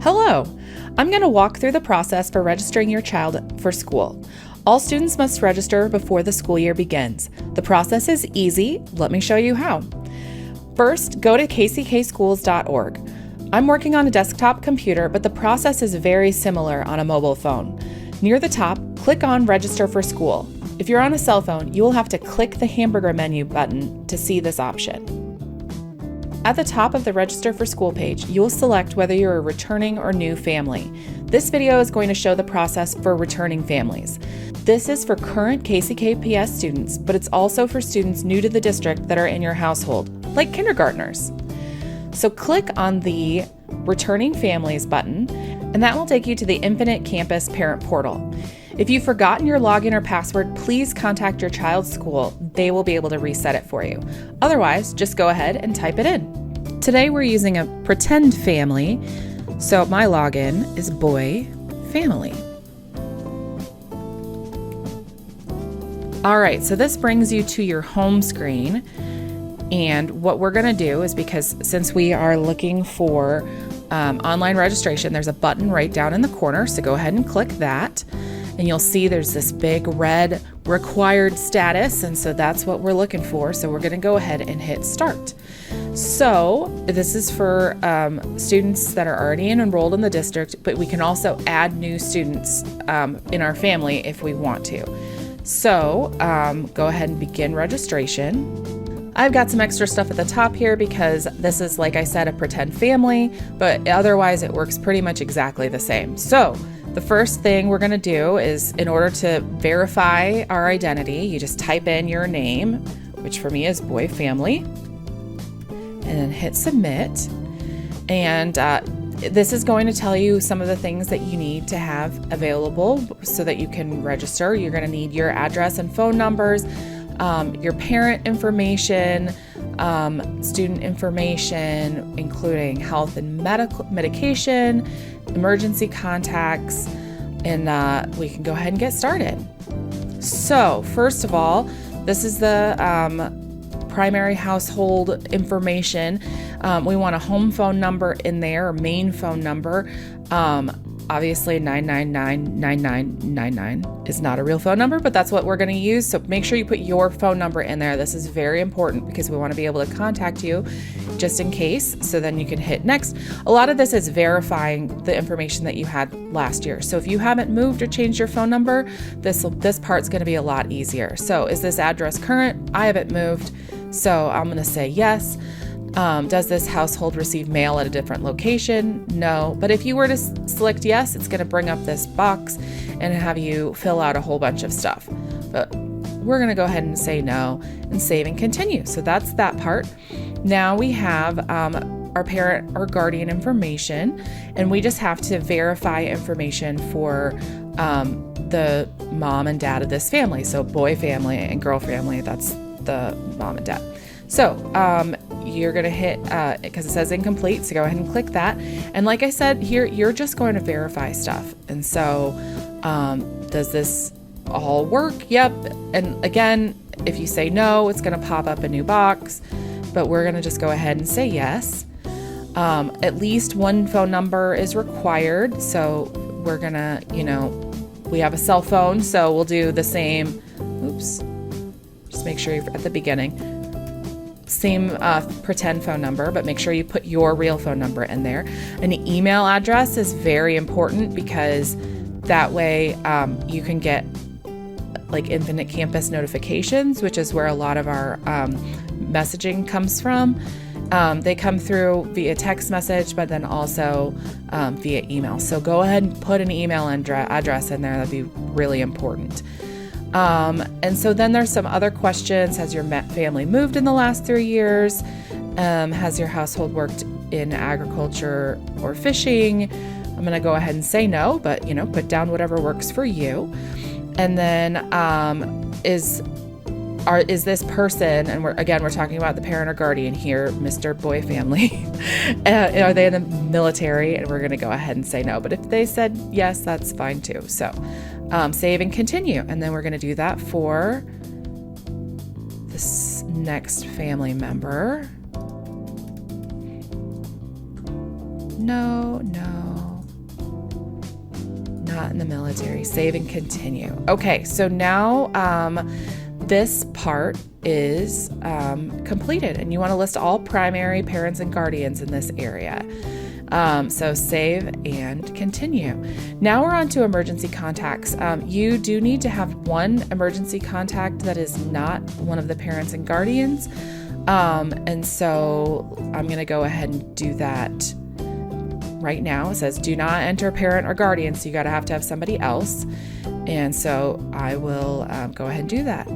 Hello! I'm going to walk through the process for registering your child for school. All students must register before the school year begins. The process is easy. Let me show you how. First, go to kckschools.org. I'm working on a desktop computer, but the process is very similar on a mobile phone. Near the top, click on Register for School. If you're on a cell phone, you will have to click the hamburger menu button to see this option. At the top of the Register for School page, you will select whether you're a returning or new family. This video is going to show the process for returning families. This is for current KCKPS students, but it's also for students new to the district that are in your household, like kindergartners. So click on the Returning Families button, and that will take you to the Infinite Campus Parent Portal. If you've forgotten your login or password, please contact your child's school. They will be able to reset it for you. Otherwise, just go ahead and type it in. Today we're using a pretend family, so my login is boy family. All right, so this brings you to your home screen. And what we're going to do is, because since we are looking for online registration, there's a button right down in the corner. So go ahead and click that. And you'll see there's this big red required status. And so that's what we're looking for. So we're going to go ahead and hit start. So this is for students that are already enrolled in the district, but we can also add new students in our family if we want to. So go ahead and begin registration. I've got some extra stuff at the top here because this is, like I said, a pretend family, but otherwise it works pretty much exactly the same. So the first thing we're going to do is, in order to verify our identity, you just type in your name, which for me is boy family, and then hit submit. And this is going to tell you some of the things that you need to have available so that you can register. You're going to need your address and phone numbers, your parent information, student information, including health and medication, emergency contacts, and we can go ahead and get started. So first of all, this is the primary household information. We want a home phone number in there, or main phone number. Obviously 9999999 is not a real phone number, but that's what we're going to use. So make sure you put your phone number in there. This is very important because we want to be able to contact you just in case. So then you can hit next. A lot of this is verifying the information that you had last year. So if you haven't moved or changed your phone number, this part's going to be a lot easier. So is this address current? I haven't moved, so I'm going to say yes. Does this household receive mail at a different location? No. But if you were to select yes, it's going to bring up this box and have you fill out a whole bunch of stuff. But we're going to go ahead and say no and save and continue. So that's that part. Now we have our parent or guardian information, and we just have to verify information for the mom and dad of this family. So boy family and girl family, that's the mom and dad. So you're going to hit, because it says incomplete, so go ahead and click that. And like I said, here you're just going to verify stuff. And so does this all work? Yep. And again, if you say no, it's going to pop up a new box, but we're going to just go ahead and say yes. At least one phone number is required. So we're going to, we have a cell phone, so we'll do the same. Oops. Just make sure you're at the beginning. Same pretend phone number, but make sure you put your real phone number in there. An email address is very important because that way you can get like Infinite Campus notifications, which is where a lot of our messaging comes from. They come through via text message, but then also via email. So go ahead and put an email address in there. That'd be really important. And so then there's some other questions. Has your family moved in the last 3 years? Has your household worked in agriculture or fishing? I'm going to go ahead and say no, but put down whatever works for you. And then is this person, and we're talking about the parent or guardian here, Mr. Boy Family, are they in the military? And we're going to go ahead and say no. But if they said yes, that's fine too. So save and continue. And then we're going to do that for this next family member. No. in the military. Save and continue. Okay, so now this part is completed, and you want to list all primary parents and guardians in this area. So save and continue. Now we're on to emergency contacts. You do need to have one emergency contact that is not one of the parents and guardians. And so I'm going to go ahead and do that right now. It says do not enter parent or guardian, so you got to have somebody else. And so I will go ahead and do that.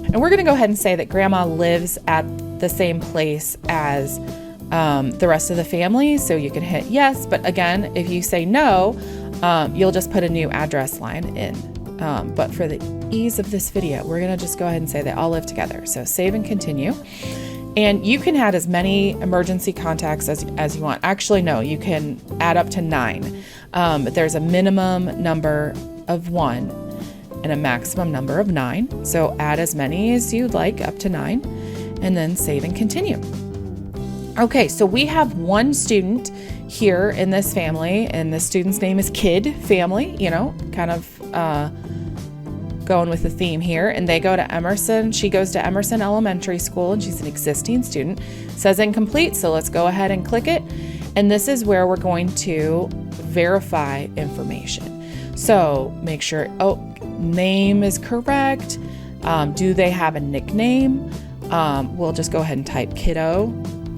And we're going to go ahead and say that grandma lives at the same place as the rest of the family. So you can hit yes. But again, if you say no, you'll just put a new address line in. But for the ease of this video, we're going to just go ahead and say they all live together. So save and continue. And you can add as many emergency contacts as you want. Actually, no, you can add up to 9. But there's a minimum number of 1 and a maximum number of 9. So add as many as you'd like, up to 9, and then save and continue. Okay, so we have one student here in this family, and the student's name is Kid Family, kind of going with the theme here. And they go to Emerson. She goes to Emerson Elementary School, and she's an existing student. It says incomplete, so let's go ahead and click it. And this is where we're going to verify information. So make sure, name is correct. Do they have a nickname? We'll just go ahead and type kiddo,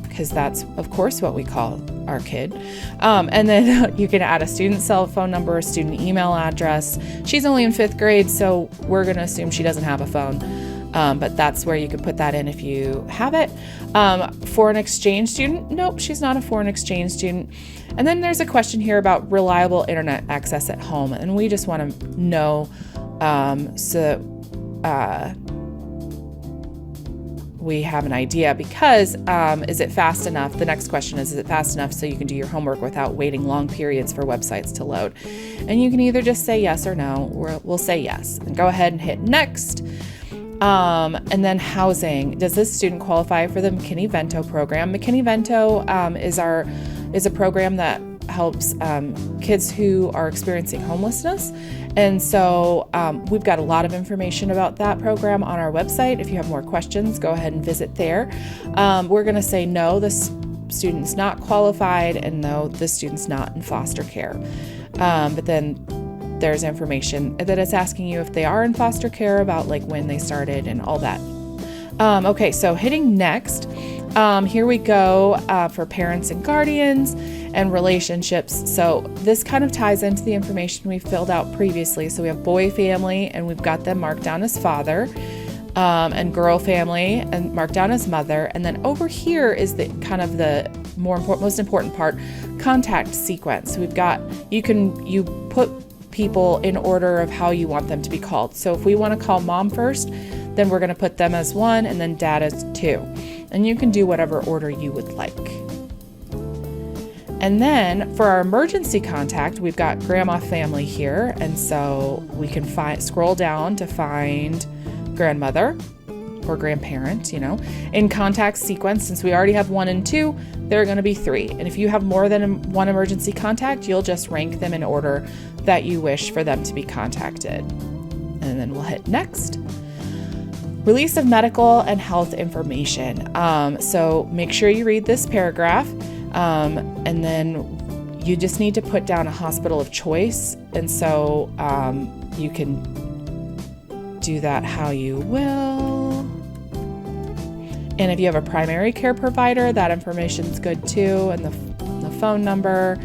because that's, of course, what we call our kid. And then you can add a student cell phone number, a student email address. She's only in 5th grade, so we're going to assume she doesn't have a phone. But that's where you can put that in if you have it. Foreign exchange student? Nope, she's not a foreign exchange student. And then there's a question here about reliable internet access at home. And we just want to know, we have an idea, because is it fast enough? The next question is it fast enough so you can do your homework without waiting long periods for websites to load? And you can either just say yes or no. We'll say yes and go ahead and hit next. And then housing. Does this student qualify for the McKinney-Vento program? McKinney-Vento is a program that helps kids who are experiencing homelessness. And so we've got a lot of information about that program on our website. If you have more questions, go ahead and visit there. We're going to say no, this student's not qualified, and no, this student's not in foster care. But then there's information that it's asking you if they are in foster care, about like when they started and all that. Okay, so hitting next. Here we go for parents and guardians and relationships. So this kind of ties into the information we filled out previously. So we have boy family, and we've got them marked down as father, and girl family and marked down as mother. And then over here is the kind of the most important part, contact sequence. We've got, you put people in order of how you want them to be called. So if we want to call mom first, then we're going to put them as 1 and then dad as 2. And you can do whatever order you would like. And then for our emergency contact, we've got grandma family here. And so we can scroll down to find grandmother or grandparent, in contact sequence. Since we already have 1 and 2, there are going to be 3. And if you have more than one emergency contact, you'll just rank them in order that you wish for them to be contacted. And then we'll hit next. Release of medical and health information. So make sure you read this paragraph, and then you just need to put down a hospital of choice. And so you can do that how you will. And if you have a primary care provider, that information is good too, and the phone number,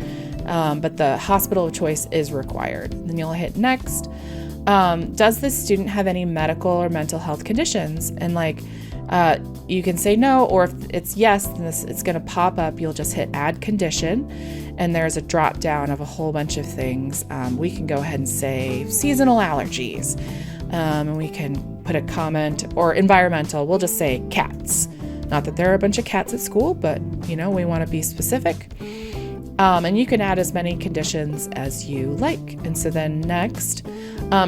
but the hospital of choice is required. Then you'll hit next. Does this student have any medical or mental health conditions? And you can say no, or if it's yes, then it's going to pop up. You'll just hit add condition, and there's a drop down of a whole bunch of things. We can go ahead and say seasonal allergies, and we can put a comment, or environmental. We'll just say cats. Not that there are a bunch of cats at school, but we want to be specific. And you can add as many conditions as you like. And so then next,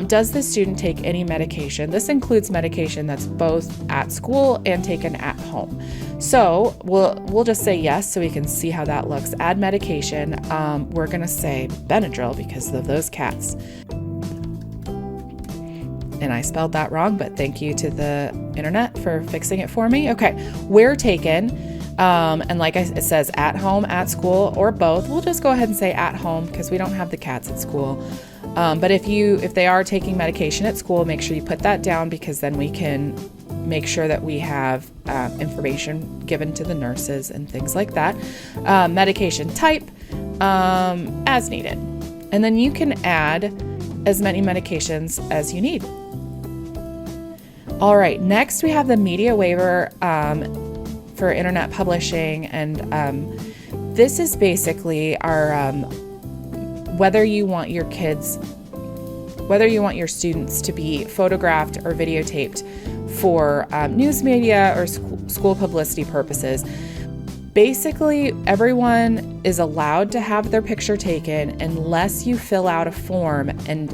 does the student take any medication? This includes medication that's both at school and taken at home. So we'll just say yes so we can see how that looks. Add medication. We're going to say Benadryl because of those cats. And I spelled that wrong, but thank you to the internet for fixing it for me. Okay, where taken. And like it says at home, at school, or both. We'll just go ahead and say at home because we don't have the cats at school. But if they are taking medication at school, make sure you put that down because then we can make sure that we have information given to the nurses and things like that. Medication type, as needed. And then you can add as many medications as you need. All right, next we have the media waiver for internet publishing, and this is basically our whether you want your students to be photographed or videotaped for news media or school publicity purposes. Basically, everyone is allowed to have their picture taken unless you fill out a form and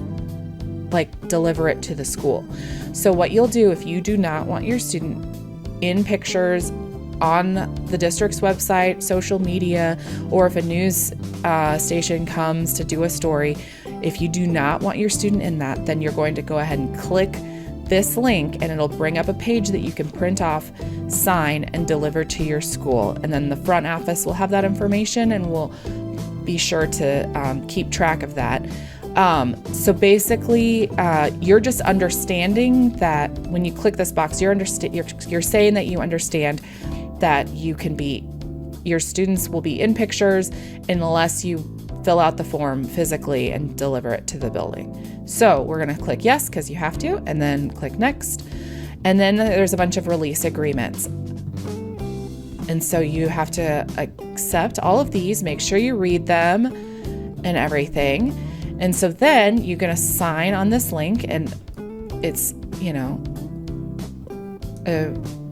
deliver it to the school. So what you'll do if you do not want your student in pictures on the district's website, social media, or if a news station comes to do a story, if you do not want your student in that, then you're going to go ahead and click this link and it'll bring up a page that you can print off, sign, and deliver to your school. And then the front office will have that information and we'll be sure to keep track of that. So basically, you're just understanding that when you click this box, you're saying that you understand that your students will be in pictures unless you fill out the form physically and deliver it to the building. So we're going to click yes because you have to, and then click next. And then there's a bunch of release agreements. And so you have to accept all of these, make sure you read them and everything. And so then you're going to sign on this link, and it's,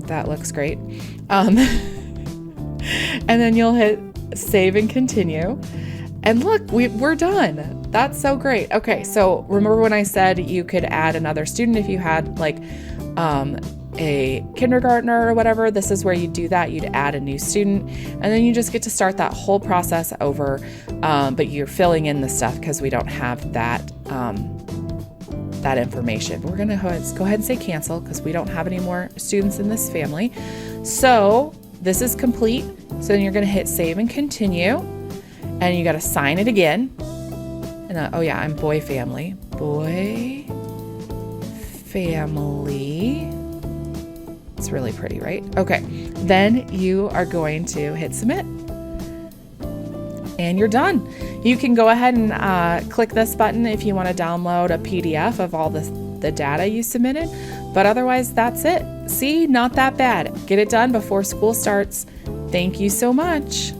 that looks great. And then you'll hit save and continue. And look, we're done. That's so great. Okay, so remember when I said you could add another student if you had a kindergartner or whatever? This is where you do that. You'd add a new student, and then you just get to start that whole process over. But you're filling in the stuff because we don't have that information. We're gonna go ahead and say cancel because we don't have any more students in this family. So this is complete. So then you're gonna hit save and continue, and you gotta sign it again. And I'm boy family. It's really pretty, right? Okay, then you are going to hit submit. And you're done. You can go ahead and click this button if you want to download a PDF of all the data you submitted. But otherwise, that's it. See, not that bad. Get it done before school starts. Thank you so much.